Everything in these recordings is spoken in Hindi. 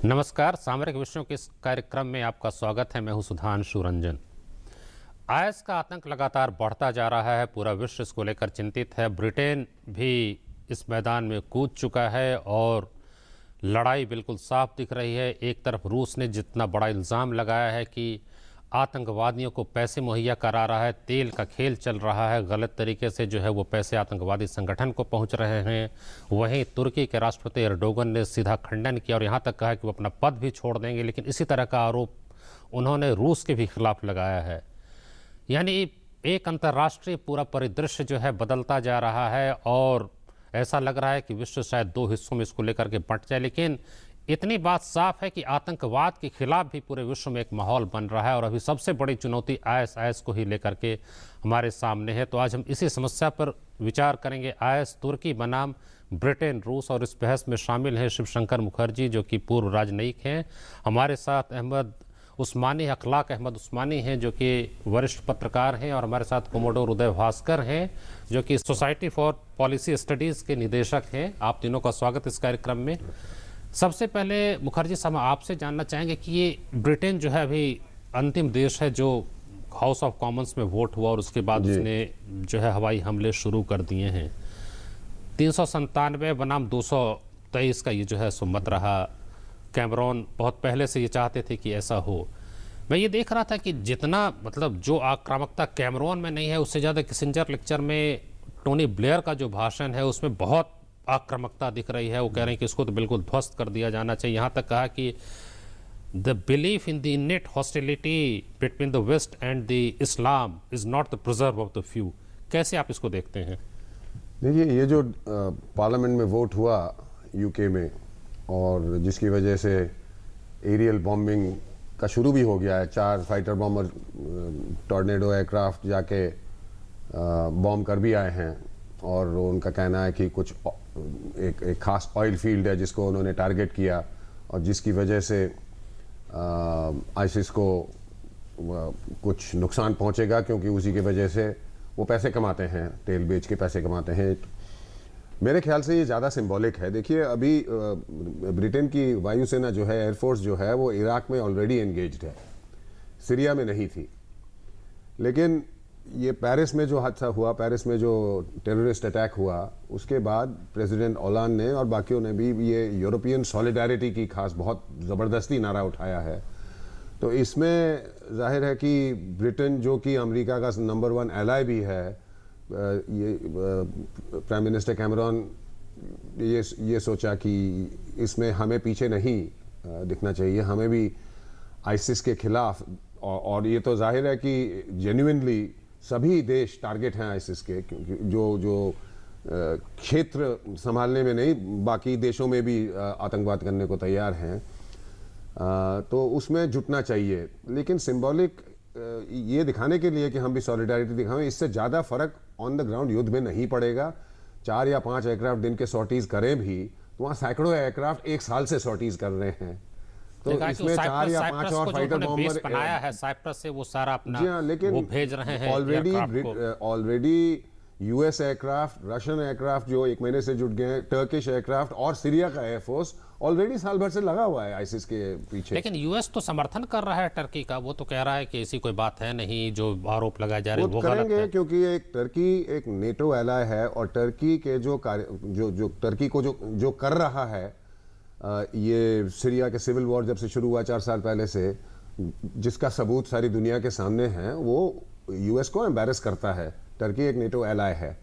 नमस्कार। सामरिक विषयों के इस कार्यक्रम में आपका स्वागत है। मैं हूं सुधांशु रंजन। आईएस का आतंक लगातार बढ़ता जा रहा है, पूरा विश्व इसको लेकर चिंतित है। ब्रिटेन भी इस मैदान में कूद चुका है और लड़ाई बिल्कुल साफ दिख रही है। एक तरफ रूस ने जितना बड़ा इल्ज़ाम लगाया है कि आतंकवादियों को पैसे मुहैया करा रहा है, तेल का खेल चल रहा है, गलत तरीके से जो है वो पैसे आतंकवादी संगठन को पहुंच रहे हैं। वहीं तुर्की के राष्ट्रपति एर्डोगन ने सीधा खंडन किया और यहां तक कहा कि वो अपना पद भी छोड़ देंगे, लेकिन इसी तरह का आरोप उन्होंने रूस के भी खिलाफ लगाया है। यानी एक अंतर्राष्ट्रीय पूरा परिदृश्य जो है बदलता जा रहा है और ऐसा लग रहा है कि विश्व शायद दो हिस्सों में इसको लेकर के बंट जाए। लेकिन इतनी बात साफ है कि आतंकवाद के खिलाफ भी पूरे विश्व में एक माहौल बन रहा है और अभी सबसे बड़ी चुनौती आईएस को ही लेकर के हमारे सामने है। तो आज हम इसी समस्या पर विचार करेंगे। आईएस तुर्की बनाम ब्रिटेन, रूस, और इस बहस में शामिल हैं शिवशंकर मुखर्जी जो कि पूर्व राजनयिक हैं। हमारे साथ अहमद उस्मानी, अखलाक अहमद उस्मानी हैं जो कि वरिष्ठ पत्रकार हैं, और हमारे साथ कोमोडोर उदय भास्कर हैं जो कि सोसाइटी फॉर पॉलिसी स्टडीज़ के निदेशक हैं। आप तीनों का स्वागत इस कार्यक्रम में। सबसे पहले मुखर्जी साहब आपसे जानना चाहेंगे कि ये ब्रिटेन जो है अभी अंतिम देश है जो हाउस ऑफ कॉमन्स में वोट हुआ और उसके बाद उसने जो है हवाई हमले शुरू कर दिए हैं। 397 बनाम 223 का ये जो है सो मत रहा। कैमरॉन बहुत पहले से ये चाहते थे कि ऐसा हो। मैं ये देख रहा था कि जितना मतलब जो आक्रामकता कैमरॉन में नहीं है, उससे ज़्यादा किसिंजर लेक्चर में टोनी ब्लेयर का जो भाषण है उसमें बहुत आक्रामकता दिख रही है। वो कह रहे हैं कि इसको तो बिल्कुल ध्वस्त कर दिया जाना चाहिए। यहाँ तक कहा कि the belief in the innate hostility between the West and the Islam is not the preserve of the few. कैसे आप इसको देखते हैं? देखिए, ये जो पार्लियामेंट में वोट हुआ यूके में, और जिसकी वजह से एरियल बॉम्बिंग का शुरू भी हो गया है। 4 फाइटर बॉम्बर टॉर्नेडो एयरक्राफ्ट जाके बॉम्ब कर भी आए हैं, और उनका कहना है कि कुछ एक खास ऑयल फील्ड है जिसको उन्होंने टारगेट किया, और जिसकी वजह से आईसिस को कुछ नुकसान पहुंचेगा, क्योंकि उसी की वजह से वो पैसे कमाते हैं, तेल बेच के पैसे कमाते हैं। मेरे ख्याल से ये ज़्यादा सिंबॉलिक है। देखिए, अभी ब्रिटेन की वायुसेना जो है, एयरफोर्स जो है, वो इराक में ऑलरेडी एंगेज्ड है, सीरिया में नहीं थी। लेकिन ये पेरिस में जो हादसा हुआ, पेरिस में जो टेररिस्ट अटैक हुआ, उसके बाद प्रेसिडेंट ओलांद ने और बाकियों ने भी ये यूरोपियन सॉलिडारिटी की खास बहुत ज़बरदस्ती नारा उठाया है। तो इसमें जाहिर है कि ब्रिटेन, जो कि अमेरिका का नंबर 1 एलाय भी है, ये प्राइम मिनिस्टर कैमरॉन ये सोचा कि इसमें हमें पीछे नहीं दिखना चाहिए, हमें भी आईसिस के खिलाफ, और ये तो जाहिर है कि जेन्युइनली सभी देश टारगेट हैं आईसिस के, क्योंकि जो क्षेत्र संभालने में नहीं, बाकी देशों में भी आतंकवाद करने को तैयार हैं, तो उसमें जुटना चाहिए। लेकिन सिंबॉलिक ये दिखाने के लिए कि हम भी सॉलिडारिटी दिखाएं, इससे ज़्यादा फर्क ऑन द ग्राउंड युद्ध में नहीं पड़ेगा। 4 या 5 एयरक्राफ्ट दिन के सॉर्टीज करें भी, तो वहाँ सैकड़ों एयरक्राफ्ट एक साल से सॉर्टीज कर रहे हैं। तो इसमें 4 या 5 और फाइटर बॉम्बर बनाया है साइप्रस से, वो सारा अपना जी हाँ, लेकिन वो भेज रहे हैं। Already US aircraft, Russian aircraft जो 1 महीने से जुट गए हैं, टर्किश एयरक्राफ्ट और सीरिया का एयरफोर्स ऑलरेडी साल भर से लगा हुआ है आईसिस के पीछे। लेकिन यूएस तो समर्थन कर रहा है टर्की का। वो तो कह रहा है कि ऐसी कोई बात है नहीं, जो आरोप लगाए जा रहे हैं वो गलत है। क्योंकि टर्की एक नेटो एलाय है, और टर्की के जो टर्की को जो कर रहा है, ये सीरिया के सिविल वॉर जब से शुरू हुआ 4 साल पहले से, जिसका सबूत सारी दुनिया के सामने है, वो यूएस को एम्बैरस करता है। टर्की एक नेटो एलाय है,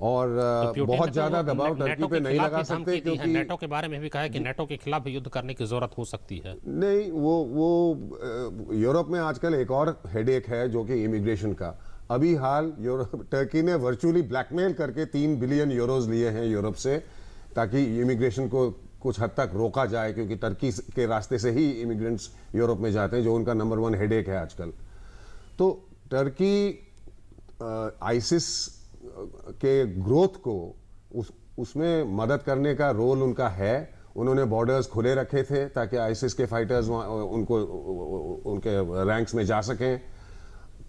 और तो बहुत ज्यादा दबाव टर्की पे नहीं लगा सकते, क्योंकि नेटो के बारे में भी कहा है कि नेटो के खिलाफ युद्ध करने की जरूरत हो सकती है। नहीं, वो यूरोप में आजकल एक और हेडेक है, जो कि इमिग्रेशन का। अभी हाल टर्की ने वर्चुअली ब्लैकमेल करके 3 बिलियन यूरोज लिए हैं यूरोप से, ताकि इमिग्रेशन को कुछ हद तक रोका जाए, क्योंकि टर्की के रास्ते से ही इमिग्रेंट्स यूरोप में जाते हैं, जो उनका नंबर 1 हेडेक है आजकल। तो टर्की आईसिस के ग्रोथ को उसमें मदद करने का रोल उनका है। उन्होंने बॉर्डर्स खुले रखे थे ताकि आईसिस के फाइटर्स उनके रैंक्स में जा सकें।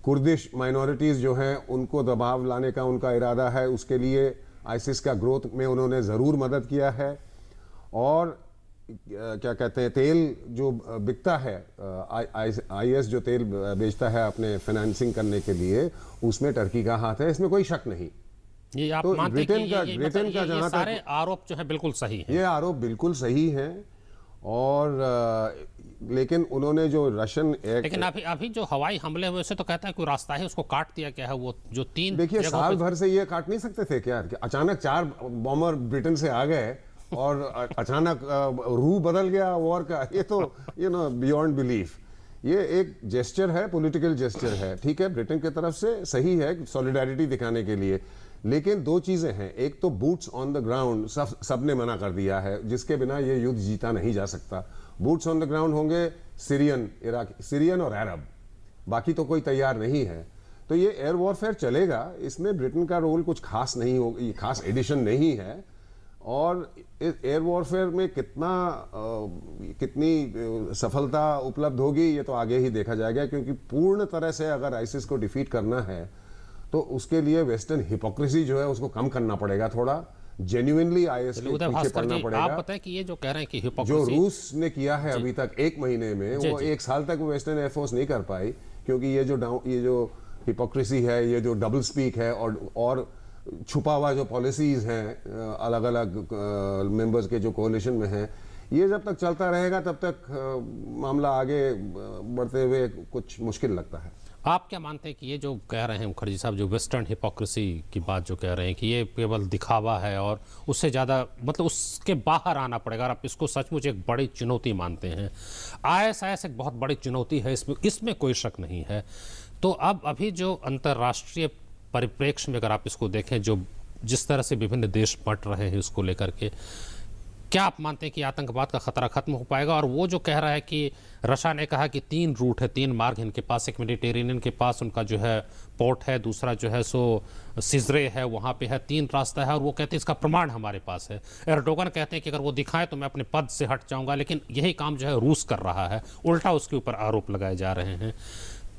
कुर्दिश माइनॉरिटीज़ जो हैं उनको दबाव लाने का उनका इरादा है, उसके लिए आईसिस का ग्रोथ में उन्होंने ज़रूर मदद किया है। और क्या कहते हैं, तेल जो बिकता है, आईएस जो तेल बेचता है अपने फाइनेंसिंग करने के लिए, उसमें टर्की का हाथ है, इसमें कोई शक नहीं। ये आप तो मानते हैं कि ब्रिटेन का ये जहां सारे तक आरोप जो है बिल्कुल सही है? ये आरोप बिल्कुल सही है। और लेकिन उन्होंने जो रशियन लेकिन अभी जो हवाई हमले हुए से तो कहता है कोई रास्ता है उसको काट दिया गया है, वो जो 3 देखिए, जगहों साल पे- भर से ये काट नहीं सकते थे क्या? कि अचानक 4 बॉम्बर ब्रिटेन से आ गए और अचानक रूह बदल गया वॉर का। ये तो बियॉन्ड बिलीफ। ये एक जेस्चर है, पॉलिटिकल जेस्चर है, ठीक है, ब्रिटेन की तरफ से सही है, सॉलिडारिटी दिखाने के लिए। लेकिन 2 चीजें हैं, एक तो बूट्स ऑन द ग्राउंड सबने मना कर दिया है, जिसके बिना ये युद्ध जीता नहीं जा सकता। बूट्स ऑन द ग्राउंड होंगे सीरियन और अरब, बाकी तो कोई तैयार नहीं है। तो ये एयर वॉरफेयर चलेगा, इसमें ब्रिटेन का रोल कुछ खास नहीं हो, खास एडिशन नहीं है। और एयर वॉरफेयर में कितनी सफलता उपलब्ध होगी ये तो आगे ही देखा जाएगा, क्योंकि पूर्ण तरह से अगर आईसिस को डिफीट करना है तो उसके लिए वेस्टर्न हिपोक्रेसी जो है उसको कम करना पड़ेगा, थोड़ा जेन्युइनली आईएस के उदय पीछे भास्कर पड़ना जी, पड़ेगा। आप बताएं कि ये जो कह रहे हैं कि जो हिपोक्रेसी, रूस ने किया है अभी तक 1 महीने में, वो 1 साल तक वेस्टर्न एयरफोर्स नहीं कर पाई, क्योंकि ये जो हिपोक्रेसी है, ये जो डबल स्पीक है और छुपा हुआ जो पॉलिसीज हैं अलग अलग मेंबर्स के जो कोalition में हैं, ये जब तक चलता रहेगा तब तक मामला आगे बढ़ते हुए कुछ मुश्किल लगता है। आप क्या मानते हैं कि ये जो कह रहे हैं मुखर्जी साहब, जो वेस्टर्न हिपोक्रेसी की बात जो कह रहे हैं कि ये केवल दिखावा है और उससे ज़्यादा मतलब उसके बाहर आना पड़ेगा, और आप इसको सचमुच एक बड़ी चुनौती मानते हैं? आईएसआईएस एक बहुत बड़ी चुनौती है, इसमें कोई शक नहीं है। तो अब अभी जो अंतर्राष्ट्रीय परिप्रेक्ष्य में अगर आप इसको देखें, जो जिस तरह से विभिन्न देश बंट रहे हैं उसको लेकर के, क्या आप मानते हैं कि आतंकवाद का खतरा खत्म हो पाएगा? और वो जो कह रहा है कि रशिया ने कहा कि 3 रूट है, 3 मार्ग इनके पास, एक मेडिटेरेनियन के पास उनका जो है पोर्ट है, दूसरा जो है सो सिजरे है, वहाँ पे है, 3 रास्ता है, और वो कहते हैं इसका प्रमाण हमारे पास है। एर्डोगन कहते हैं कि अगर वो दिखाएं तो मैं अपने पद से हट जाऊंगा, लेकिन यही काम जो है रूस कर रहा है, उल्टा उसके ऊपर आरोप लगाए जा रहे हैं।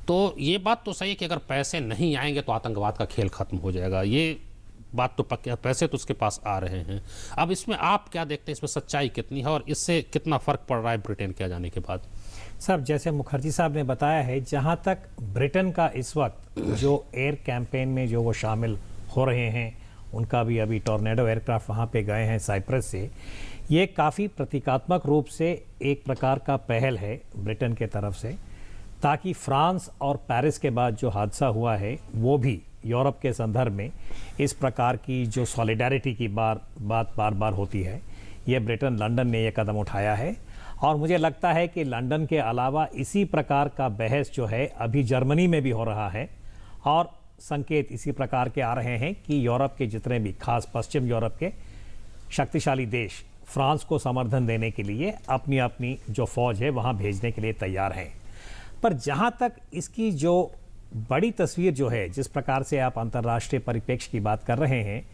तो ये बात तो सही है कि अगर पैसे नहीं आएंगे तो आतंकवाद का खेल खत्म हो जाएगा, ये बात तो पक्की है, पैसे तो उसके पास आ रहे हैं। अब इसमें आप क्या देखते हैं, इसमें सच्चाई कितनी है और इससे कितना फर्क पड़ रहा है ब्रिटेन के आ जाने के बाद? सर, जैसे मुखर्जी साहब ने बताया है, जहां तक ब्रिटेन का इस वक्त जो एयर कैंपेन में जो वो शामिल हो रहे हैं, उनका भी अभी टॉर्नेडो एयरक्राफ्ट वहां पे गए हैं साइप्रस से, ये काफ़ी प्रतीकात्मक रूप से एक प्रकार का पहल है ब्रिटेन के तरफ से, ताकि फ्रांस और पेरिस के बाद जो हादसा हुआ है वो भी यूरोप के संदर्भ में इस प्रकार की जो सॉलिडारिटी की बात बार बार होती है, ये ब्रिटेन, लंदन ने ये कदम उठाया है। और मुझे लगता है कि लंदन के अलावा इसी प्रकार का बहस जो है अभी जर्मनी में भी हो रहा है, और संकेत इसी प्रकार के आ रहे हैं कि यूरोप के जितने भी, खास पश्चिम यूरोप के शक्तिशाली देश फ्रांस को समर्थन देने के लिए अपनी अपनी जो फौज है वहाँ भेजने के लिए तैयार हैं। पर जहाँ तक इसकी जो बड़ी तस्वीर जो है, जिस प्रकार से आप अंतर्राष्ट्रीय परिप्रेक्ष्य की बात कर रहे हैं,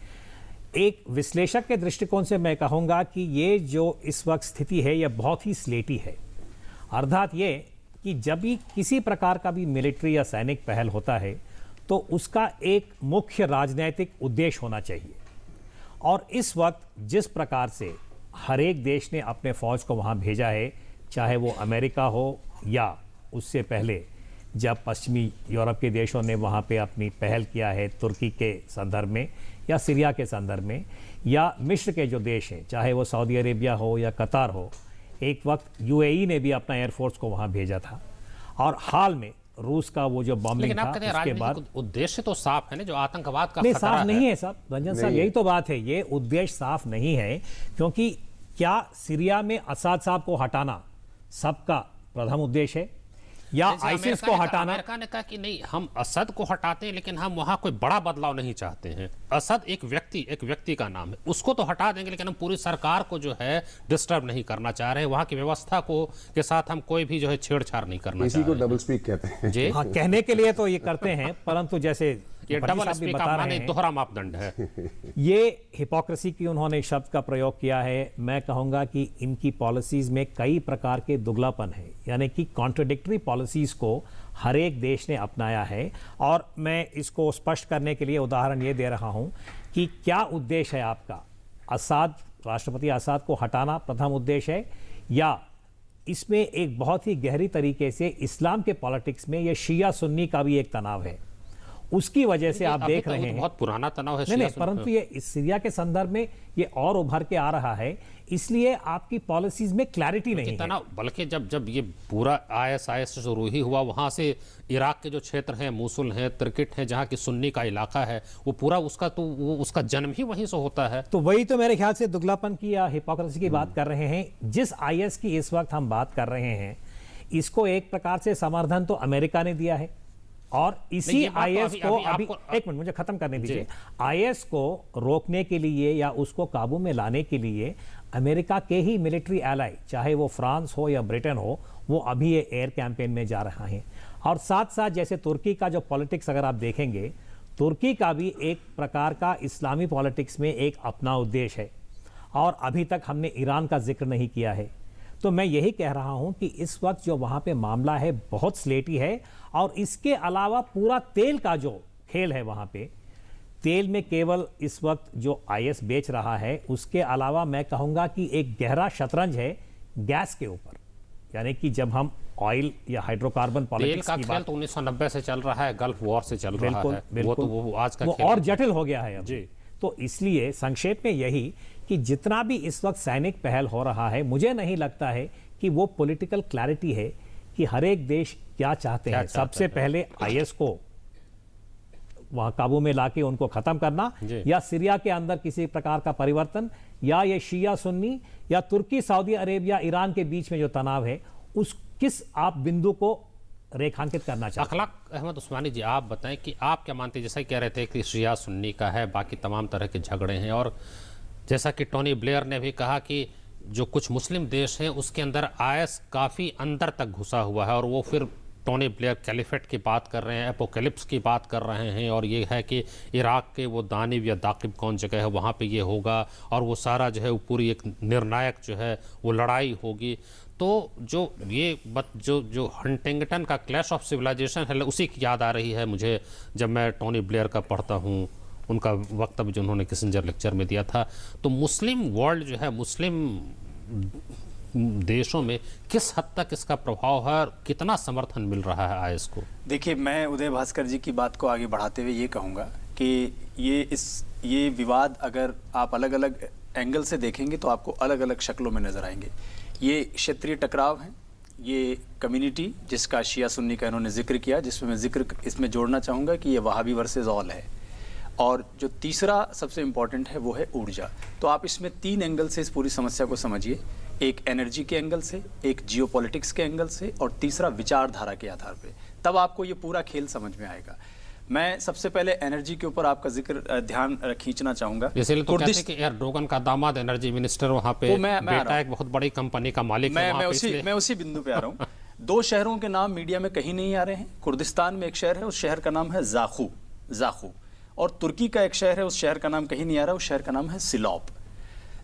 एक विश्लेषक के दृष्टिकोण से मैं कहूँगा कि ये जो इस वक्त स्थिति है यह बहुत ही स्लेटी है। अर्थात ये कि जब भी किसी प्रकार का भी मिलिट्री या सैनिक पहल होता है तो उसका एक मुख्य राजनैतिक उद्देश्य होना चाहिए। और इस वक्त जिस प्रकार से हर एक देश ने अपने फौज को वहाँ भेजा है, चाहे वो अमेरिका हो या उससे पहले जब पश्चिमी यूरोप के देशों ने वहाँ पे अपनी पहल किया है, तुर्की के संदर्भ में या सीरिया के संदर्भ में, या मिस्र के जो देश हैं, चाहे वो सऊदी अरेबिया हो या कतार हो, एक वक्त यूएई ने भी अपना एयरफोर्स को वहाँ भेजा था। और हाल में रूस का वो जो बॉम्बिंग था उसके बाद उद्देश्य तो साफ है ना, जो आतंकवाद का नहीं, खतरा साफ नहीं है साहब, रंजन साहब, यही तो बात है, ये उद्देश्य साफ नहीं है। क्योंकि क्या सीरिया में असद साहब को हटाना सबका प्रथम उद्देश्य है, या आईसिस को हटाना? अमेरिका ने कहा कि नहीं, हम असद को हटाते हैं लेकिन हम वहां कोई बड़ा बदलाव नहीं चाहते हैं। असद एक व्यक्ति का नाम है, उसको तो हटा देंगे लेकिन हम पूरी सरकार को जो है डिस्टर्ब नहीं करना चाह रहे हैं, वहां की व्यवस्था को के साथ हम कोई भी जो है छेड़छाड़ नहीं करना चाह इसी रहे को डबल स्पीक कहते हैं जी। हाँ, कहने के लिए तो ये करते हैं, परंतु जैसे ये भट्टी डबल साहब भी स्पीक बता माने रहे हैं, दोहरा मापदंड है। ये हिपोक्रेसी की उन्होंने शब्द का प्रयोग किया है। मैं कहूँगा कि इनकी पॉलिसीज में कई प्रकार के दुगलापन है, यानी कि कॉन्ट्रडिक्टरी पॉलिसीज को हर एक देश ने अपनाया है। और मैं इसको स्पष्ट करने के लिए उदाहरण ये दे रहा हूँ कि क्या उद्देश्य है आपका? असद, राष्ट्रपति असद को हटाना प्रथम उद्देश्य है, या इसमें एक बहुत ही गहरी तरीके से इस्लाम के पॉलिटिक्स में ये शिया सुन्नी का भी एक तनाव है। उसकी वजह से आप देख रहे हैं बहुत पुराना तनाव है नहीं, परंतु ये इस सीरिया के संदर्भ में ये और उभर के आ रहा है, इसलिए आपकी पॉलिसीज में क्लैरिटी नहीं है। तनाव बल्कि जब ये पूरा आईएसआईएस से शुरू ही हुआ, वहां से इराक के जो क्षेत्र हैं, मूसुल है, तिरकिट है, जहां की सुन्नी का इलाका है, वो पूरा उसका जन्म ही वहीं से होता है। तो वही तो मेरे ख्याल से दुगलापन की या हिपोक्रेसी की बात कर रहे हैं। जिस आईएस की इस वक्त हम बात कर रहे हैं, इसको एक प्रकार से समर्थन तो अमेरिका ने दिया है, और इसी आईएस को अभी एक मिनट मुझे खत्म करने दीजिए। आईएस को रोकने के लिए या उसको काबू में लाने के लिए अमेरिका के ही मिलिट्री एलाई, चाहे वो फ्रांस हो या ब्रिटेन हो, वो अभी ये एयर कैंपेन में जा रहा है। और साथ साथ जैसे तुर्की का जो पॉलिटिक्स अगर आप देखेंगे, तुर्की का भी एक प्रकार का इस्लामी पॉलिटिक्स में एक अपना उद्देश्य है, और अभी तक हमने ईरान का जिक्र नहीं किया है। तो मैं यही कह रहा हूं कि इस वक्त जो वहां पे मामला है बहुत स्लेटी है, और इसके अलावा पूरा तेल का जो खेल है वहां पे, तेल में केवल इस वक्त जो आईएस बेच रहा है, उसके अलावा मैं कहूंगा कि एक गहरा शतरंज है गैस के ऊपर। यानी कि जब हम ऑयल या हाइड्रोकार्बन पॉलिटिक्स की बात, तो 1990 से चल रहा है, गल्फ वॉर से चल रहा है, बिल्कुल, वो आज का वो और जटिल हो गया है अब। जी। तो इसलिए संक्षेप में यही कि जितना भी इस वक्त सैनिक पहल हो रहा है, मुझे नहीं लगता है कि वो पॉलिटिकल क्लैरिटी है कि हर एक देश क्या चाहते हैं। सबसे पहले आईएस को वहां काबू में लाके उनको खत्म करना, या सीरिया के अंदर किसी प्रकार का परिवर्तन, या ये शिया सुन्नी या तुर्की, सऊदी अरेबिया, ईरान के बीच में जो तनाव है, उस किस आप बिंदु को रेखांकित करना चाहते हैं? अखलाक अहमद उस्मानी जी, आप बताएं कि आप क्या मानते हैं? जैसा कह रहे थे कि शिया सुन्नी का है, बाकी तमाम तरह के झगड़े हैं, और जैसा कि टोनी ब्लेयर ने भी कहा कि जो कुछ मुस्लिम देश हैं उसके अंदर आईएस काफ़ी अंदर तक घुसा हुआ है, और वो फिर टोनी ब्लेयर कैलिफेट की बात कर रहे हैं, एपोकैलिप्स की बात कर रहे हैं, और ये है कि इराक के वो दानिब या दाकिब कौन जगह है वहाँ पे ये होगा, और वो सारा जो है वो पूरी एक निर्णायक जो है वो लड़ाई होगी। तो जो ये जो हंटिंगटन का क्लैश ऑफ सिविलाइजेशन है, उसी की याद आ रही है मुझे जब मैं टोनी ब्लेयर का पढ़ता हूँ, उनका वक्तव्य जो उन्होंने किसिंजर लेक्चर में दिया था। तो मुस्लिम वर्ल्ड जो है, मुस्लिम देशों में किस हद तक इसका प्रभाव है, और कितना समर्थन मिल रहा है आईएस को? देखिए, मैं उदय भास्कर जी की बात को आगे बढ़ाते हुए ये कहूँगा कि ये विवाद अगर आप अलग अलग एंगल से देखेंगे तो आपको अलग अलग शक्लों में नजर आएंगे। ये क्षेत्रीय टकराव है, ये कम्युनिटी जिसका शिया सुन्नी का इन्होंने जिक्र किया, जिसमें मैं जिक्र इसमें जोड़ना चाहूँगा कि ये वहाबी वर्सेस ऑल है, और जो तीसरा सबसे इम्पॉर्टेंट है वो है ऊर्जा। तो आप इसमें 3 एंगल से इस पूरी समस्या को समझिए, एक एनर्जी के एंगल से, एक जियोपॉलिटिक्स के एंगल से, और तीसरा विचारधारा के आधार पे। तब आपको ये पूरा खेल समझ में आएगा। मैं सबसे पहले एनर्जी के ऊपर आपका जिक्र ध्यान खींचना चाहूंगा। इसलिए तो कहते हैं कि एर्डोगन का दामाद एनर्जी मिनिस्टर वहाँ पे, बेटा एक बहुत बड़ी कंपनी का मालिक है। मैं उसी बिंदु पे आ रहा हूँ। 2 शहरों के नाम मीडिया में कहीं नहीं आ रहे हैं। कुर्दिस्तान में एक शहर है, उस शहर का नाम है जाखू, और तुर्की का एक शहर है, उस शहर का नाम कहीं नहीं आ रहा, उस शहर का नाम है सिलॉप।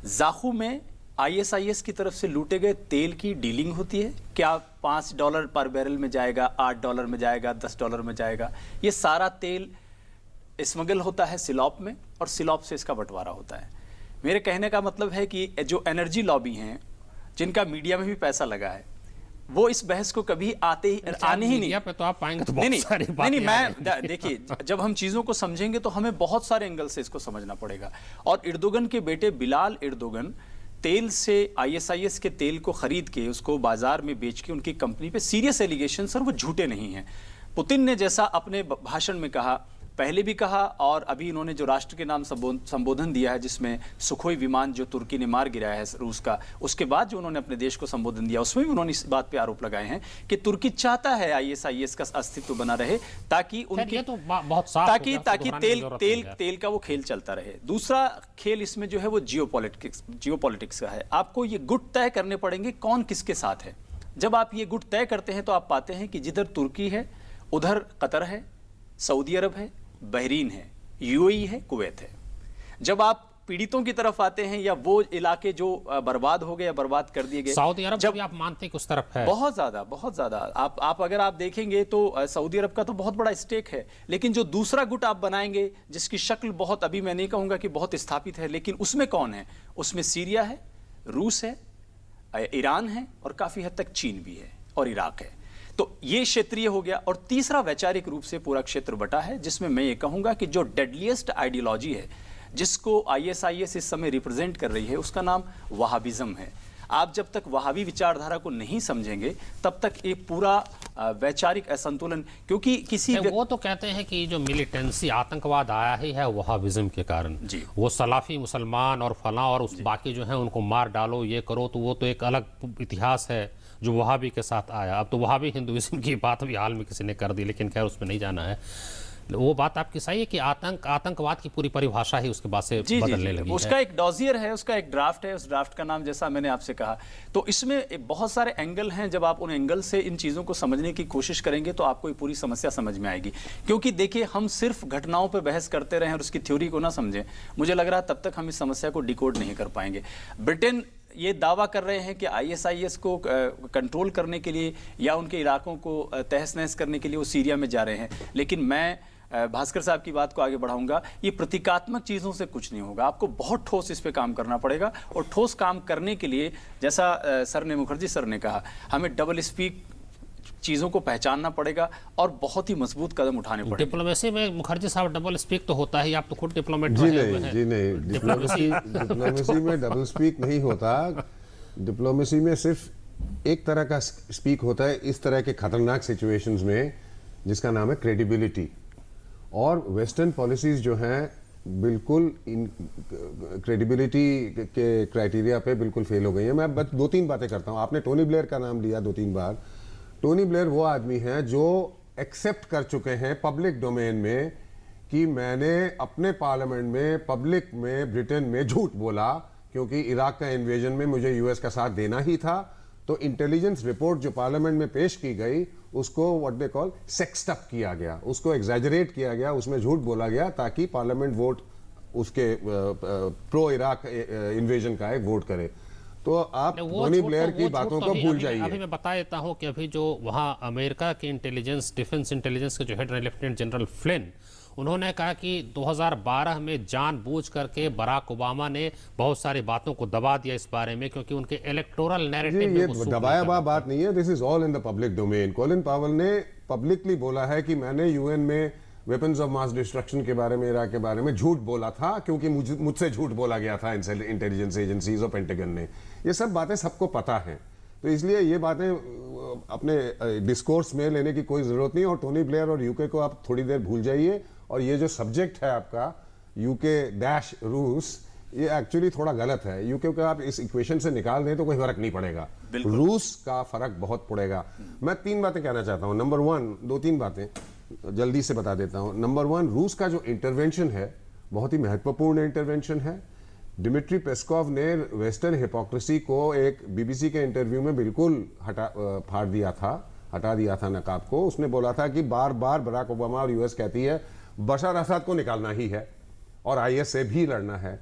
जाखू में आईएसआईएस की तरफ से लूटे गए तेल की डीलिंग होती है। क्या $5 पर बैरल में जाएगा, $8 में जाएगा, $10 में जाएगा, ये सारा तेल स्मगल होता है सिलॉप में, और सिलॉप से इसका बंटवारा होता है। मेरे कहने का मतलब है कि जो एनर्जी लॉबी हैं, जिनका मीडिया में भी पैसा लगा है, वो इस बहस को कभी आने ही नहीं पे तो आप पाएंगे तो नहीं, मैं देखिए, जब हम चीजों को समझेंगे तो हमें बहुत सारे एंगल से इसको समझना पड़ेगा। और इर्दोगन के बेटे बिलाल इर्दोगन तेल से, आईएसआईएस के तेल को खरीद के उसको बाजार में बेच के उनकी कंपनी पे सीरियस एलिगेशंस, और वो झूठे नहीं हैं। पुतिन ने जैसा अपने भाषण में कहा, पहले भी कहा, और अभी इन्होंने जो राष्ट्र के नाम संबोधन दिया है, जिसमें सुखोई विमान जो तुर्की ने मार गिराया है रूस का, उसके बाद जो उन्होंने अपने देश को संबोधन दिया, उसमें भी उन्होंने इस बात पे आरोप लगाए हैं कि तुर्की चाहता है आईएसआईएस का अस्तित्व बना रहे, ताकि उनके तो बहुत साफ ताकि तेल का वो खेल चलता रहे। दूसरा खेल इसमें जो है वो जियोपॉलिटिक्स का है। आपको ये गुट तय करने पड़ेंगे कौन किसके साथ है। जब आप ये गुट तय करते हैं तो आप पाते हैं कि जिधर तुर्की है उधर कतर है, सऊदी अरब है, बहरीन है, यूएई है, कुवैत है। जब आप पीड़ितों की तरफ आते हैं, या वो इलाके जो बर्बाद हो गए या बर्बाद कर दिए गए, सऊदी अरब जब भी आप मानते हैं कि उस तरफ है, बहुत ज्यादा आप अगर आप देखेंगे तो सऊदी अरब का तो बहुत बड़ा स्टेक है। लेकिन जो दूसरा गुट आप बनाएंगे, जिसकी शक्ल बहुत, अभी मैं नहीं कहूंगा कि बहुत स्थापित है, लेकिन उसमें कौन है? उसमें सीरिया है, रूस है, ईरान है और काफी हद तक चीन भी है और इराक है। तो ये क्षेत्रीय हो गया। और तीसरा वैचारिक रूप से पूरा क्षेत्र बटा है, जिसमें मैं ये कहूंगा कि जो डेडलिएस्ट आइडियोलॉजी है जिसको आईएसआईएस इस समय रिप्रेजेंट कर रही है, उसका नाम वहाबिज्म है। आप जब तक वहाबी विचारधारा को नहीं समझेंगे तब तक ये पूरा वैचारिक असंतुलन, क्योंकि किसी वो तो कहते हैं कि जो मिलिटेंसी आतंकवाद आया ही है वहाबिज्म के कारण जी। वो सलाफी मुसलमान और फला और उस बाकी जो है उनको मार डालो ये करो, तो वो तो एक अलग इतिहास है जो वहाबी के साथ आया। अब तो वहाबी हिंदुइज्म की बात भी हाल में किसी ने कर दी, लेकिन खैर उसमें नहीं जाना है। वो बात आपकी सही है कि आतंकवाद की पूरी परिभाषा ही उसके बाद से बदलने लगी है। उसका एक डॉजियर है, उसका एक ड्राफ्ट है, उस ड्राफ्ट का नाम जैसा मैंने आपसे कहा। तो इसमें बहुत सारे एंगल हैं, जब आप उन एंगल से इन चीज़ों को समझने की कोशिश करेंगे तो आपको ये पूरी समस्या समझ में आएगी। क्योंकि देखिए, हम सिर्फ घटनाओं पर बहस करते रहें और उसकी थ्योरी को ना समझें, मुझे लग रहा है तब तक हम इस समस्या को डिकोड नहीं कर पाएंगे। ब्रिटेन ये दावा कर रहे हैं कि आईएसआईएस को कंट्रोल करने के लिए या उनके इलाकों को तहस नहस करने के लिए वो सीरिया में जा रहे हैं, लेकिन मैं भास्कर साहब की बात को आगे बढ़ाऊंगा। ये प्रतीकात्मक चीज़ों से कुछ नहीं होगा, आपको बहुत ठोस इस पे काम करना पड़ेगा। और ठोस काम करने के लिए, जैसा सर ने, मुखर्जी सर ने कहा, हमें डबल स्पीक चीज़ों को पहचानना पड़ेगा और बहुत ही मजबूत कदम उठाने पड़ेंगे। डिप्लोमेसी में मुखर्जी साहब डबल स्पीक तो होता ही, आप तो खुद डिप्लोमेट जी रहे हुए नहीं, हैं। जी नहीं, डिप्लोमेसी में डबल स्पीक नहीं होता। डिप्लोमेसी में सिर्फ एक तरह का स्पीक होता है इस तरह के खतरनाक सिचुएशंस में, जिसका नाम है क्रेडिबिलिटी। और वेस्टर्न पॉलिसीज जो हैं बिल्कुल इन क्रेडिबिलिटी के क्राइटेरिया पे बिल्कुल फेल हो गई हैं। मैं बस 2-3 बातें करता हूं। आपने टोनी ब्लेयर का नाम लिया 2-3 बार। टोनी ब्लेयर वो आदमी हैं जो एक्सेप्ट कर चुके हैं पब्लिक डोमेन में कि मैंने अपने पार्लियामेंट में पब्लिक में ब्रिटेन में झूठ बोला, क्योंकि इराक का इन्वेजन में मुझे यूएस का साथ देना ही था। तो इंटेलिजेंस रिपोर्ट जो पार्लियामेंट में पेश की गई उसको what they call sexed up किया गया, उसको एग्जैजरेट किया गया, उसमें झूठ बोला गया ताकि पार्लियामेंट वोट उसके प्रो इराक इन्वेजन का एक वोट करे। तो आप टोनी ब्लेयर की बातों को भूल जाइए। अभी मैं बता देता हूं कि अभी जो वहां अमेरिका के इंटेलिजेंस, डिफेंस इंटेलिजेंस के जो हेड लेफ्टिनेंट जनरल फ्लिन, उन्होंने कहा कि 2012 में जानबूझ करके बराक ओबामा ने बहुत सारी बातों को दबा दिया इस बारे में, क्योंकि उनके इलेक्टोरल नैरेटिव में ये दबाया हुआ बात नहीं है, this is all in the public domain. Colin Powell ने पब्लिकली बोला है कि मैंने यूएन में वेपन्स ऑफ मास डिस्ट्रक्शन के बारे में, इराक के बारे में झूठ बोला था, क्योंकि मुझसे झूठ बोला गया था इंटेलिजेंस एजेंसीज और पेंटागन ने। ये सब बातें सबको पता है, तो इसलिए ये बातें अपने डिस्कोर्स में लेने की कोई जरूरत नहीं। और टोनी ब्लेयर और यूके को आप थोड़ी देर भूल जाइए। और ये जो सब्जेक्ट है आपका यूके डैश रूस, ये एक्चुअली थोड़ा गलत है। यूके को आप इस इक्वेशन से निकाल दें तो कोई फर्क नहीं पड़ेगा, रूस का फर्क बहुत पड़ेगा। मैं 3 बातें कहना चाहता हूं। नंबर 1, 2-3 बातें जल्दी से बता देता हूं। नंबर 1, रूस का जो इंटरवेंशन है बहुत ही महत्वपूर्ण इंटरवेंशन है। डिमिट्री पेस्कोव ने वेस्टर्न हिपोक्रेसी को एक बीबीसी के इंटरव्यू में बिल्कुल हटा दिया था नकाब को। उसने बोला था कि बार बार बराक ओबामा और यूएस कहती है बशर असद को निकालना ही है और आईएस से भी लड़ना है।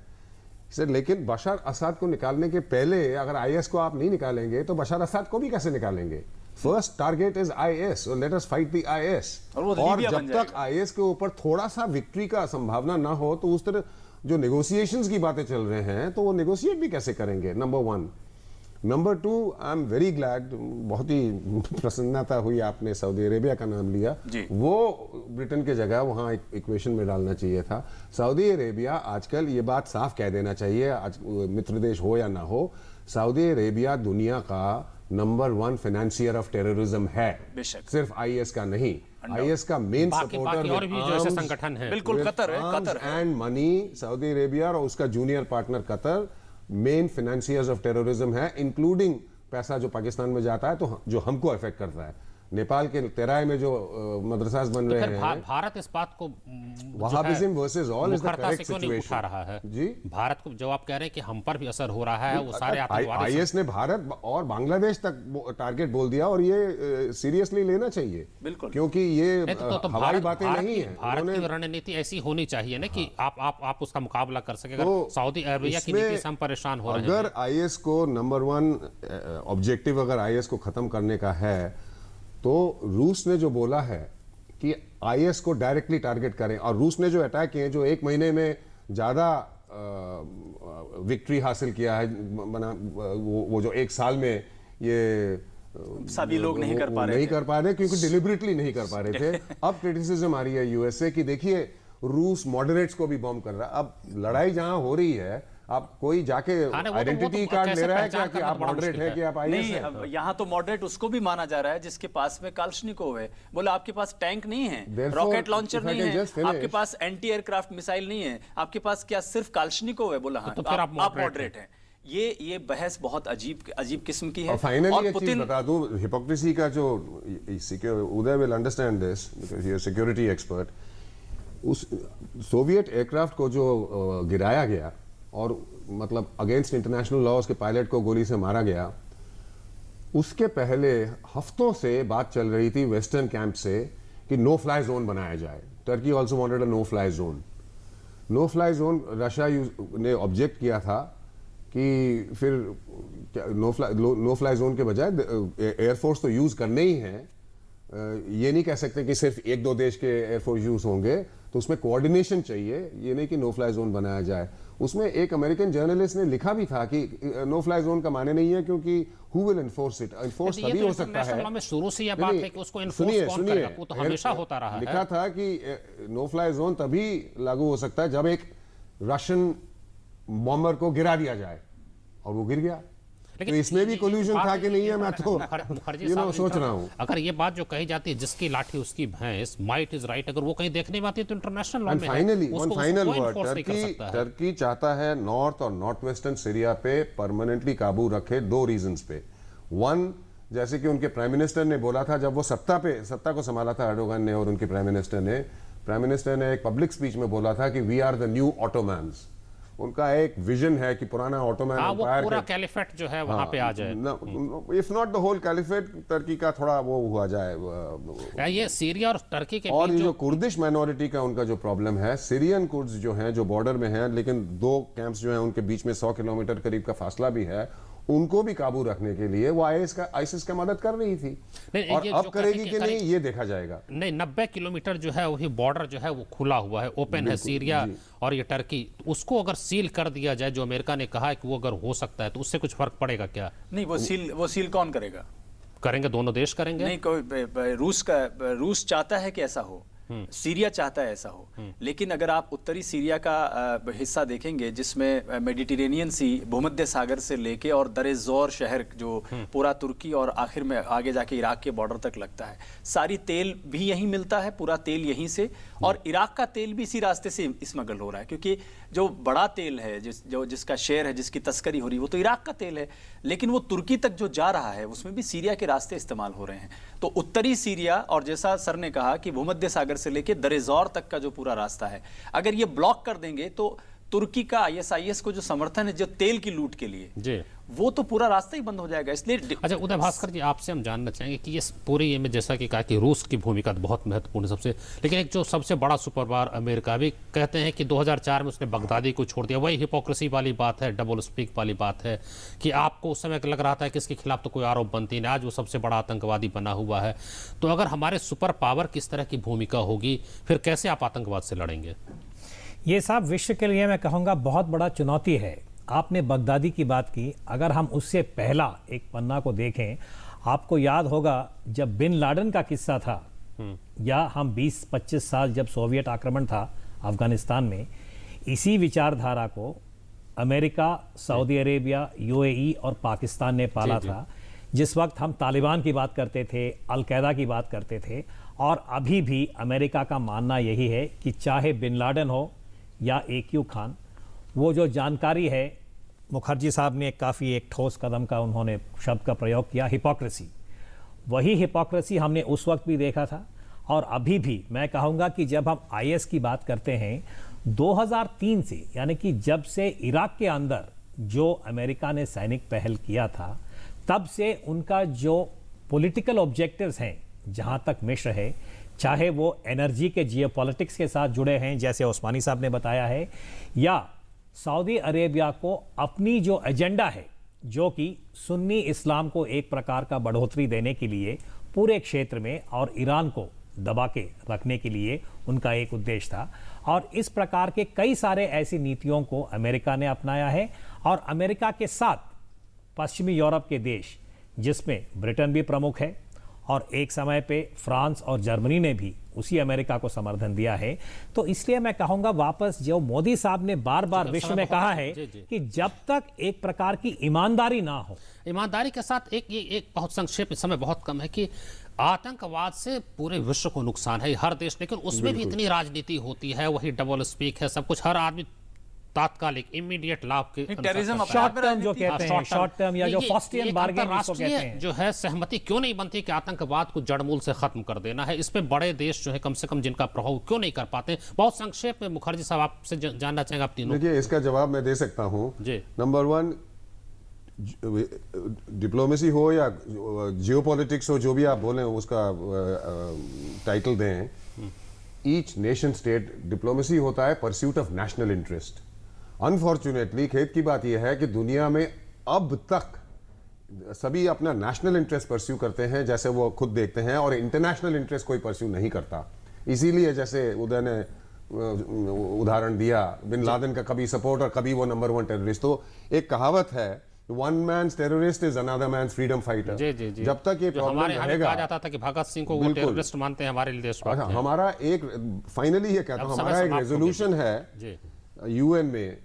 लेकिन बशर असद को निकालने के पहले अगर आईएस को आप नहीं निकालेंगे तो बशर असद को भी कैसे निकालेंगे? First target is IS, let us fight the IS. और जब तक आईएस के ऊपर थोड़ा सा विक्ट्री का संभावना ना हो तो उस तरह जो नेगोशिएशंस की बातें चल रहे हैं तो वो नेगोशिएट भी कैसे करेंगे? Number 1। Number 2, I am very glad, बहुत ही प्रसन्नता हुई आपने सऊदी अरेबिया का नाम लिया। वो ब्रिटेन के जगह वहां एक इक्वेशन में डालना चाहिए था। सऊदी अरेबिया आजकल ये बात साफ कह देना चाहिए, आज मित्र देश हो या ना हो, सऊदी अरेबिया दुनिया का नंबर 1 फाइनेंसियर ऑफ टेररिज्म है, सिर्फ आईएस का नहीं। आईएस का मेन सपोर्टर और भी जो ऐसे संगठन है, बिल्कुल Qatar and money Saudi Arabia और उसका junior partner Qatar main financiers of terrorism है, इंक्लूडिंग पैसा जो पाकिस्तान में जाता है तो जो हमको अफेक्ट करता है। नेपाल के तेराय में जो मदरसास बन रहे हैं, भारत इस बात को Wahhabism versus all is the correct situation उठा रहा है जी। भारत को जो आप कह रहे हैं कि हम पर भी असर हो रहा है, वो सारे आतंकवादी आईएस ने भारत और बांग्लादेश तक टारगेट बोल दिया और ये सीरियसली लेना चाहिए, बिल्कुल, क्योंकि ये हवाई बातें नहीं है। भारत की रणनीति ऐसी होनी चाहिए ना कि आप उसका मुकाबला कर सके। अगर सऊदी अरेबिया की नीति से हम परेशान हो रहे हैं, अगर आईएस को नंबर 1 ऑब्जेक्टिव अगर आईएस को खत्म करने का है तो रूस ने जो बोला है कि आईएस को डायरेक्टली टारगेट करें, और रूस ने जो अटैक किए, जो 1 महीने में ज्यादा विक्ट्री हासिल किया है, वो जो एक साल में ये सभी लोग नहीं कर पा रहे नहीं थे। कर पा रहे क्योंकि डिलिबरेटली नहीं कर पा रहे थे। अब क्रिटिसिज्म आ रही है यूएसए की, देखिए रूस मॉडरेट्स को भी बॉम्ब कर रहा है। अब लड़ाई जहां हो रही है, आप कोई जाके आइडेंटिटी कार्ड ले रहा है क्या कि आप मॉडरेट है कि आप आईएस नहीं, है? अब यहाँ तो मॉडरेट उसको भी माना जा रहा है जिसके पास में काल्शनिकोव है। बोला आपके पास टैंक नहीं है, Therefore, rocket launcher if I नहीं can है, just finish- आपके पास एंटी एयरक्राफ्ट मिसाइल नहीं है, आपके पास क्या सिर्फ काल्शनिकोव है? बोला हाँ, तो फिर आप मॉडरेट हैं। ये बहस बहुत अजीब किस्म की है। और फाइनली एक चीज पुतिन बता दूं, हिपोक्रेसी का जो Uday will understand this because he is security expert. उस सोवियत एयरक्राफ्ट को जो गिराया गया और मतलब अगेंस्ट इंटरनेशनल लॉ उसके पायलट को गोली से मारा गया, उसके पहले हफ्तों से बात चल रही थी वेस्टर्न कैंप से कि नो फ्लाई जोन बनाया जाए। Turkey also wanted a no fly zone. No fly zone Russia ने ऑब्जेक्ट किया था कि फिर नो फ्लाई जोन के बजाय एयरफोर्स तो यूज करने ही हैं। ये नहीं कह सकते कि सिर्फ एक दो देश के एयरफोर्स यूज होंगे, तो उसमें कोऑर्डिनेशन चाहिए। ये नहीं कि नो फ्लाई जोन बनाया जाए। उसमें एक अमेरिकन जर्नलिस्ट ने लिखा भी था कि नो फ्लाई जोन का माने नहीं है क्योंकि who will enforce it. Enforce तभी हो सकता है। में शुरू से यह बात है कि उसको सुनिए एनफोर्स कौन सुनिए, करेगा, वो तो हमेशा होता रहा है। लिखा था कि नो फ्लाई जोन तभी लागू हो सकता है जब एक रशियन बॉम्बर को गिरा दिया जाए, और वो गिर गया। तो इसमें भी कोल्यूशन था कि नहीं है, मैं तो मुखर्जी you know, साहब सोच रहा हूँ। अगर ये बात जो कही जाती है जिसकी लाठी उसकी भैंस, माइट इज राइट, अगर वो कहीं देखने में आती है तो इंटरनेशनल लॉ एंड में फाइनली उसको वन फाइनल कोई वर्ड, enforce नहीं कर सकता है। टर्की चाहता है नॉर्थ और नॉर्थ वेस्टर्न सीरिया पे परमानेंटली काबू रखे, दो रीजंस पे। वन, जैसे कि उनके प्राइम मिनिस्टर ने बोला था जब वो सत्ता को संभाला था एर्डोगन ने, और उनके प्राइम मिनिस्टर ने एक पब्लिक स्पीच में बोला था कि वी आर द न्यू ऑटोमैन्स। उनका एक विजन है कि पुराना ऑटोमैन हाँ, वो एम्पायर पूरा कैलिफेट जो है वहां पे आ जाए। If not the whole caliphate, Turkey का थोड़ा वो हुआ जाए। ये सीरिया और टर्की के और बीच ये जो कुर्दिश माइनॉरिटी का उनका जो प्रॉब्लम है, सीरियन कुर्द्स जो हैं जो बॉर्डर में हैं, लेकिन दो कैंप्स जो हैं उनके बीच में 100 किलोमीटर करीब का फासला भी है, उनको भी काबू रखने के लिए वो आईसिस का मदद कर रही थी। नहीं, और ये अब जो करेगी कहते कि हैं नहीं ये देखा जाएगा। नहीं, 90 किलोमीटर जो है वही बॉर्डर जो है वो खुला हुआ है, ओपन है सीरिया और ये टर्की। उसको अगर सील कर दिया जाए, जो अमेरिका ने कहा है कि वो अगर हो सकता है, तो उससे कुछ फर्क पड़ेगा क्या? नहीं, वो सील कौन करेगा? करेंगे दोनों देश करेंगे। नहीं, कोई रूस चाहता है कि ऐसा हो, सीरिया चाहता है ऐसा हो। लेकिन अगर आप उत्तरी सीरिया का हिस्सा देखेंगे जिसमें मेडिटेरेनियन सी भूमध्य सागर से लेके और दर-ए-ज़ोर शहर जो पूरा तुर्की और आखिर में आगे जाके इराक के बॉर्डर तक लगता है, सारी तेल भी यहीं मिलता है, पूरा तेल यहीं से, और इराक का तेल भी इसी रास्ते से स्मगल हो रहा है, क्योंकि जो बड़ा तेल है जिसका शेयर है, जिसकी तस्करी हो रही है, वो तो इराक का तेल है, लेकिन वो तुर्की तक जो जा रहा है उसमें भी सीरिया के रास्ते इस्तेमाल हो रहे हैं। तो उत्तरी सीरिया, और जैसा सर ने कहा कि भूमध्य सागर से लेके दर-ए-ज़ोर तक का जो पूरा रास्ता है, अगर ये ब्लॉक कर देंगे तो तुर्की का आईएसआईएस को जो समर्थन है जो तेल की लूट के लिए जी, वो तो पूरा रास्ता ही बंद हो जाएगा। इसलिए अच्छा, उदय भास्कर जी, आपसे हम जानना चाहेंगे कि ये पूरी ये में जैसा कि कहा कि रूस की भूमिका बहुत महत्वपूर्ण है सबसे, लेकिन एक जो सबसे बड़ा सुपर पावर अमेरिका भी कहते हैं कि 2004 में उसने बगदादी को छोड़ दिया। वही हिपोक्रेसी वाली बात है, डबल स्पीक वाली बात है कि आपको उस समय लग रहा था कि इसके खिलाफ तो कोई आरोप बनती नहीं, आज वो सबसे बड़ा आतंकवादी बना हुआ है। तो अगर हमारे सुपर पावर किस तरह की भूमिका होगी, फिर कैसे आप आतंकवाद से लड़ेंगे? ये साहब विश्व के लिए मैं कहूँगा बहुत बड़ा चुनौती है। आपने बगदादी की बात की, अगर हम उससे पहला एक पन्ना को देखें, आपको याद होगा जब बिन लादेन का किस्सा था, या हम 20-25 साल जब सोवियत आक्रमण था अफगानिस्तान में, इसी विचारधारा को अमेरिका, सऊदी अरेबिया, यूएई और पाकिस्तान ने पाला था। जिस वक्त हम तालिबान की बात करते थे, अल-कायदा की बात करते थे, और अभी भी अमेरिका का मानना यही है कि चाहे बिन लादेन हो या AQ खान, वो जो जानकारी है, मुखर्जी साहब ने काफ़ी एक ठोस कदम का उन्होंने शब्द का प्रयोग किया, हिपोक्रेसी। वही हिपोक्रेसी हमने उस वक्त भी देखा था, और अभी भी मैं कहूँगा कि जब हम IS की बात करते हैं 2003 से, यानी कि जब से इराक के अंदर जो अमेरिका ने सैनिक पहल किया था, तब से उनका जो पॉलिटिकल ऑब्जेक्टिव्स हैं, जहाँ तक मिश्र है, चाहे वो एनर्जी के जियोपॉलिटिक्स के साथ जुड़े हैं जैसे उस्मानी साहब ने बताया है, या सऊदी अरेबिया को अपनी जो एजेंडा है जो कि सुन्नी इस्लाम को एक प्रकार का बढ़ोतरी देने के लिए पूरे क्षेत्र में, और ईरान को दबा के रखने के लिए उनका एक उद्देश्य था। और इस प्रकार के कई सारे ऐसी नीतियों को अमेरिका ने अपनाया है, और अमेरिका के साथ पश्चिमी यूरोप के देश, जिसमें ब्रिटेन भी प्रमुख है, और एक समय पे फ्रांस और जर्मनी ने भी उसी अमेरिका को समर्थन दिया है। तो इसलिए मैं कहूंगा वापस, जो मोदी साहब ने बार बार विश्व में कहा है कि जब तक एक प्रकार की ईमानदारी ना हो, ईमानदारी के साथ एक बहुत संक्षेप, इस समय बहुत कम है, कि आतंकवाद से पूरे विश्व को नुकसान है, हर देश, लेकिन उसमें भी इतनी राजनीति होती है, वही डबल स्पीक है, सब कुछ, हर आदमी तात्कालिक इमीडिएट लाभ के टेररिज्म शॉर्ट टर्म जो कहते हैं, शॉर्ट टर्म या जो फॉस्टियन बार्गेन जिसको कहते हैं, जो है सहमति क्यों नहीं बनती कि आतंकवाद को जड़मूल से खत्म कर देना है। इसमें बड़े देश जो है कम से कम जिनका प्रभाव क्यों नहीं कर पाते। बहुत संक्षेप में मुखर्जी साहब आपसे जानना चाहेंगे आप तीनों। देखिए, इसका जवाब मैं दे सकता हूं। नंबर 1, डिप्लोमेसी हो या जियोपॉलिटिक्स हो, जो भी आप बोलें उसका टाइटल दें, ईच नेशन स्टेट, डिप्लोमेसी होता है pursuit of national interest. Unfortunately खेद की बात यह है कि दुनिया में अब तक सभी अपना नेशनल इंटरेस्ट परस्यू करते हैं, जैसे वो खुद देखते हैं, और इंटरनेशनल इंटरेस्ट कोई परस्यू नहीं करता। इसीलिए जैसे उदय ने उदाहरण दिया, बिन लादेन का कभी सपोर्ट और कभी वो नंबर 1 टेररिस्ट। तो एक कहावत है, one man terrorist is another man freedom fighter. जब तक ये प्रॉब्लम रहेगा, कहा जाता था कि भगत सिंह को वो टेररिस्ट मानते हैं हमारे देश में। हमारा एक फाइनली ये कहता हूं, हमारा एक रेजोल्यूशन है यूएन में,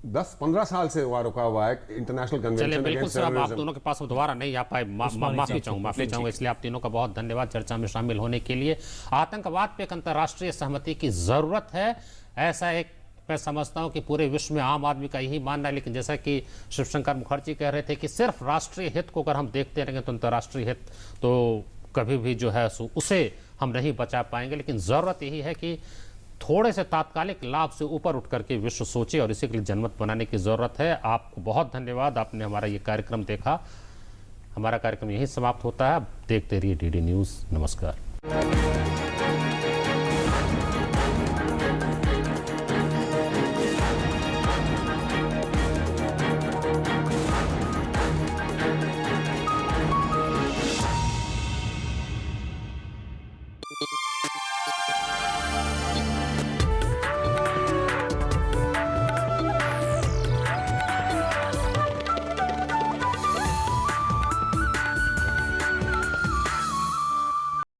10-15 साल से हुआ रुका हुआ है, इंटरनेशनल कन्वेंशन अगेंस्ट टेररिज्म। आप दोनों के पास दोबारा नहीं आ पाए, माफी चाहूंगा, इसलिए आप तीनों का बहुत धन्यवाद चर्चा में शामिल होने के लिए। आतंकवाद पे एक अंतर्राष्ट्रीय सहमति की जरूरत है, ऐसा एक मैं समझता हूं कि पूरे विश्व में आम आदमी का यही मानना है। लेकिन जैसा कि शिवशंकर मुखर्जी कह रहे थे कि सिर्फ राष्ट्रीय हित को अगर हम देखते रहेंगे तो अंतर्राष्ट्रीय हित तो कभी भी जो है उसे हम नहीं बचा पाएंगे। लेकिन जरूरत यही है कि थोड़े से तात्कालिक लाभ से ऊपर उठ करके विश्व सोचे, और इसी के लिए जनमत बनाने की जरूरत है। आपको बहुत धन्यवाद, आपने हमारा ये कार्यक्रम देखा। हमारा कार्यक्रम यही समाप्त होता है। देखते रहिए डीडी न्यूज़। नमस्कार।